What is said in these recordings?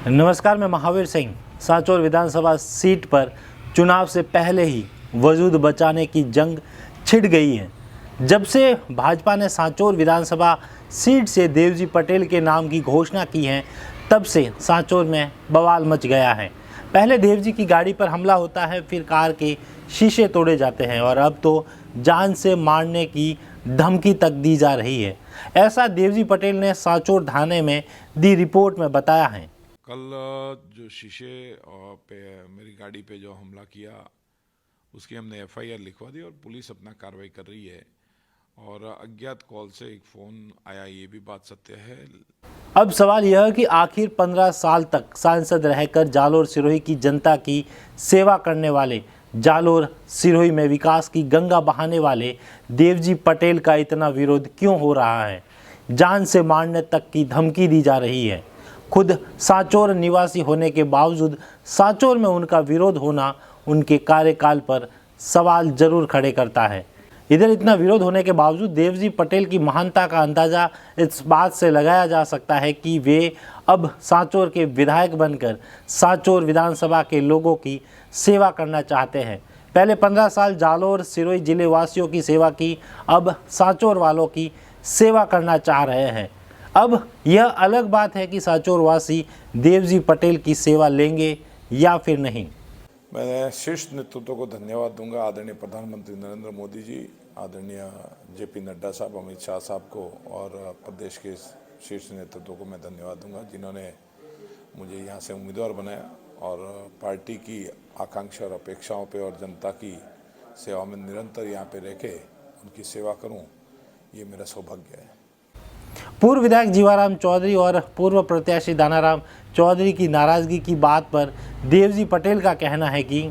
नमस्कार, मैं महावीर सिंह। सांचौर विधानसभा सीट पर चुनाव से पहले ही वजूद बचाने की जंग छिड़ गई है। जब से भाजपा ने सांचौर विधानसभा सीट से देवजी पटेल के नाम की घोषणा की है, तब से सांचौर में बवाल मच गया है। पहले देवजी की गाड़ी पर हमला होता है, फिर कार के शीशे तोड़े जाते हैं और अब तो जान से मारने की धमकी तक दी जा रही है। ऐसा देवजी पटेल ने सांचौर थाने में दी रिपोर्ट में बताया है। कल जो शीशे पे मेरी गाड़ी पे जो हमला किया, उसकी हमने एफआईआर लिखवा दी और पुलिस अपना कार्रवाई कर रही है। और अज्ञात कॉल से एक फ़ोन आया, ये भी बात सत्य है। अब सवाल यह है कि आखिर 15 साल तक सांसद रहकर जालोर सिरोही की जनता की सेवा करने वाले, जालोर सिरोही में विकास की गंगा बहाने वाले देवजी पटेल का इतना विरोध क्यों हो रहा है? जान से मारने तक की धमकी दी जा रही है। खुद सांचौर निवासी होने के बावजूद सांचौर में उनका विरोध होना उनके कार्यकाल पर सवाल जरूर खड़े करता है। इधर इतना विरोध होने के बावजूद देवजी पटेल की महानता का अंदाज़ा इस बात से लगाया जा सकता है कि वे अब सांचौर के विधायक बनकर सांचौर विधानसभा के लोगों की सेवा करना चाहते हैं। पहले 15 साल जालोर सिरोही जिले वासियों की सेवा की, अब सांचौर वालों की सेवा करना चाह रहे हैं। अब यह अलग बात है कि सांचौर वासी देवजी पटेल की सेवा लेंगे या फिर नहीं। मैं शीर्ष नेतृत्व को धन्यवाद दूंगा, आदरणीय प्रधानमंत्री नरेंद्र मोदी जी, आदरणीय जेपी नड्डा साहब, अमित शाह साहब को और प्रदेश के शीर्ष नेतृत्व को मैं धन्यवाद दूंगा, जिन्होंने मुझे यहाँ से उम्मीदवार बनाया और पार्टी की आकांक्षा और अपेक्षाओं पे और जनता की सेवा में निरंतर यहाँ पे रह के उनकी सेवा करूँ, ये मेरा सौभाग्य है। पूर्व विधायक जीवाराम चौधरी और पूर्व प्रत्याशी दानाराम चौधरी की नाराजगी की बात पर देवजी पटेल का कहना है कि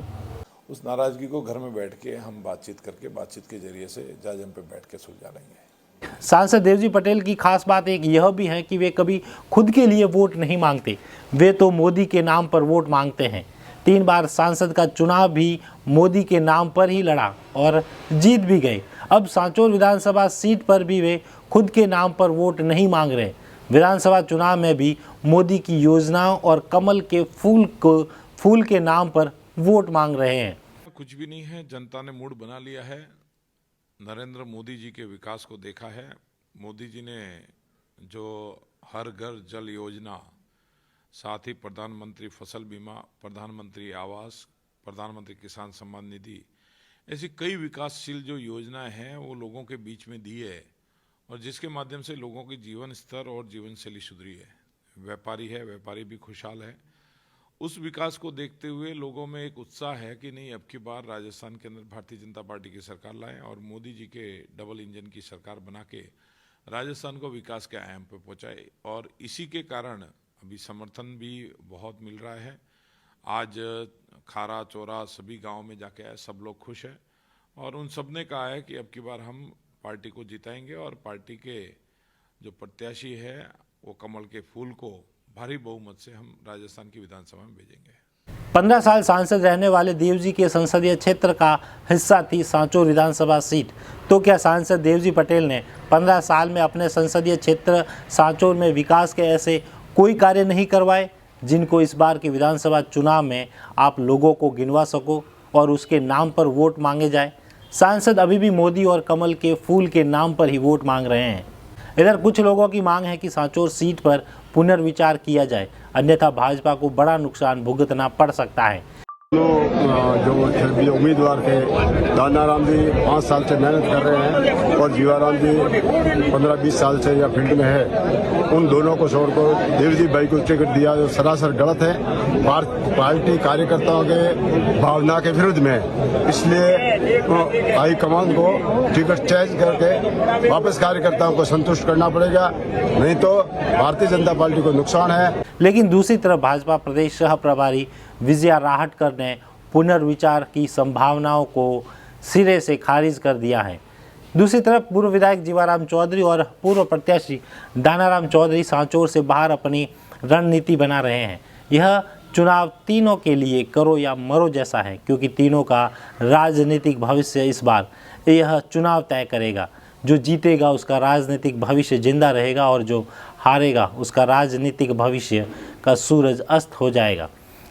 उस नाराजगी को घर में बैठ के हम बातचीत करके, बातचीत के जरिए से जाजम पे बैठ के सुलझा लेंगे। सांसद देवजी पटेल की खास बात एक यह भी है कि वे कभी खुद के लिए वोट नहीं मांगते, वे तो मोदी के नाम पर वोट मांगते हैं। 3 बार सांसद का चुनाव भी मोदी के नाम पर ही लड़ा और जीत भी गए। अब सांचौर विधानसभा सीट पर भी वे खुद के नाम पर वोट नहीं मांग रहे। विधानसभा चुनाव में भी मोदी की योजनाओं और कमल के फूल के नाम पर वोट मांग रहे हैं। कुछ भी नहीं है, जनता ने मूड बना लिया है। नरेंद्र मोदी जी के विकास को देखा है। मोदी जी ने जो हर घर जल योजना, साथ ही प्रधानमंत्री फसल बीमा, प्रधानमंत्री आवास, प्रधानमंत्री किसान सम्मान निधि, ऐसी कई विकासशील जो योजनाएं हैं वो लोगों के बीच में दी है और जिसके माध्यम से लोगों की जीवन स्तर और जीवन शैली सुधरी है। व्यापारी है, व्यापारी भी खुशहाल है। उस विकास को देखते हुए लोगों में एक उत्साह है कि नहीं, अब की बार राजस्थान के अंदर भारतीय जनता पार्टी की सरकार लाएं और मोदी जी के डबल इंजन की सरकार बना के राजस्थान को विकास के आयाम पर पहुँचाए। और इसी के कारण अभी समर्थन भी बहुत मिल रहा है। आज खारा चौरा सभी गांव में जाके आए, सब लोग खुश हैं और उन सब ने कहा है कि अब की बार हम पार्टी को जिताएंगे और पार्टी के जो प्रत्याशी है वो कमल के फूल को भारी बहुमत से हम राजस्थान की विधानसभा में भेजेंगे। 15 साल सांसद रहने वाले देवजी के संसदीय क्षेत्र का हिस्सा थी सांचौर विधानसभा सीट। तो क्या सांसद देवजी पटेल ने 15 साल में अपने संसदीय क्षेत्र सांचौर में विकास के ऐसे कोई कार्य नहीं करवाए जिनको इस बार के विधानसभा चुनाव में आप लोगों को गिनवा सको और उसके नाम पर वोट मांगे जाए? सांसद अभी भी मोदी और कमल के फूल के नाम पर ही वोट मांग रहे हैं। इधर कुछ लोगों की मांग है कि सांचौर सीट पर पुनर्विचार किया जाए, अन्यथा भाजपा को बड़ा नुकसान भुगतना पड़ सकता है। जो उम्मीदवार थे, दानाराम जी 5 साल से मेहनत कर रहे हैं और जीवाराम जी 15-20 साल से या फील्ड में है। उन दोनों को छोड़कर देवजी भाई को टिकट दिया जो सरासर गलत है, पार्टी कार्यकर्ताओं के भावना के विरुद्ध में। इसलिए हाईकमान को टिकट चेंज करके वापस कार्यकर्ताओं को संतुष्ट करना पड़ेगा, नहीं तो भारतीय जनता पार्टी को नुकसान है। लेकिन दूसरी तरफ भाजपा प्रदेश सह प्रभारी विजया राहटकर ने पुनर्विचार की संभावनाओं को सिरे से खारिज कर दिया है। दूसरी तरफ पूर्व विधायक जीवाराम चौधरी और पूर्व प्रत्याशी दानाराम चौधरी सांचौर से बाहर अपनी रणनीति बना रहे हैं। यह चुनाव तीनों के लिए करो या मरो जैसा है, क्योंकि तीनों का राजनीतिक भविष्य इस बार यह चुनाव तय करेगा। जो जीतेगा उसका राजनीतिक भविष्य जिंदा रहेगा और जो हारेगा उसका राजनीतिक भविष्य का सूरज अस्त हो जाएगा।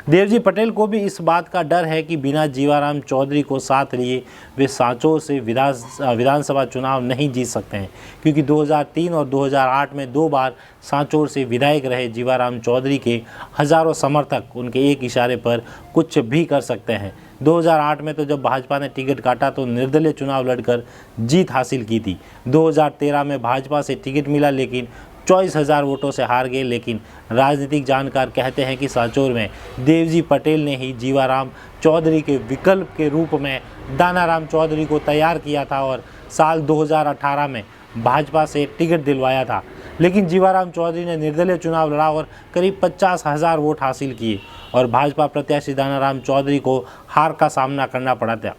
देवजी पटेल को भी इस बात का डर है कि बिना जीवाराम चौधरी को साथ लिए वे सांचौर से विधानसभा चुनाव नहीं जीत सकते हैं, क्योंकि 2003 और 2008 में 2 बार सांचौर से विधायक रहे जीवाराम चौधरी के हजारों समर्थक उनके एक इशारे पर कुछ भी कर सकते हैं। 2008 में तो जब भाजपा ने टिकट काटा तो निर्दलीय चुनाव लड़कर जीत हासिल की थी। 2013 में भाजपा से टिकट मिला लेकिन 24,000 वोटों से हार गए। लेकिन राजनीतिक जानकार कहते हैं कि सांचौर में देवजी पटेल ने ही जीवाराम चौधरी के विकल्प के रूप में दानाराम चौधरी को तैयार किया था और साल 2018 में भाजपा से टिकट दिलवाया था। लेकिन जीवाराम चौधरी ने निर्दलीय चुनाव लड़ा और करीब 50,000 वोट हासिल किए और भाजपा प्रत्याशी दानाराम चौधरी को हार का सामना करना पड़ा था।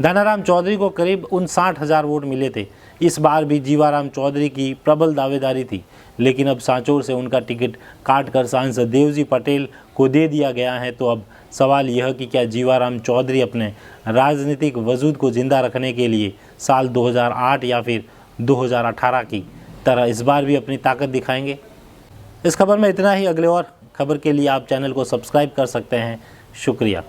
दानाराम चौधरी को करीब 59,000 वोट मिले थे। इस बार भी जीवाराम चौधरी की प्रबल दावेदारी थी, लेकिन अब सांचौर से उनका टिकट काटकर सांसद देवजी पटेल को दे दिया गया है। तो अब सवाल यह कि क्या जीवाराम चौधरी अपने राजनीतिक वजूद को जिंदा रखने के लिए साल 2008 या फिर 2018 की तरह इस बार भी अपनी ताकत दिखाएंगे? इस खबर में इतना ही। अगले और खबर के लिए आप चैनल को सब्सक्राइब कर सकते हैं। शुक्रिया।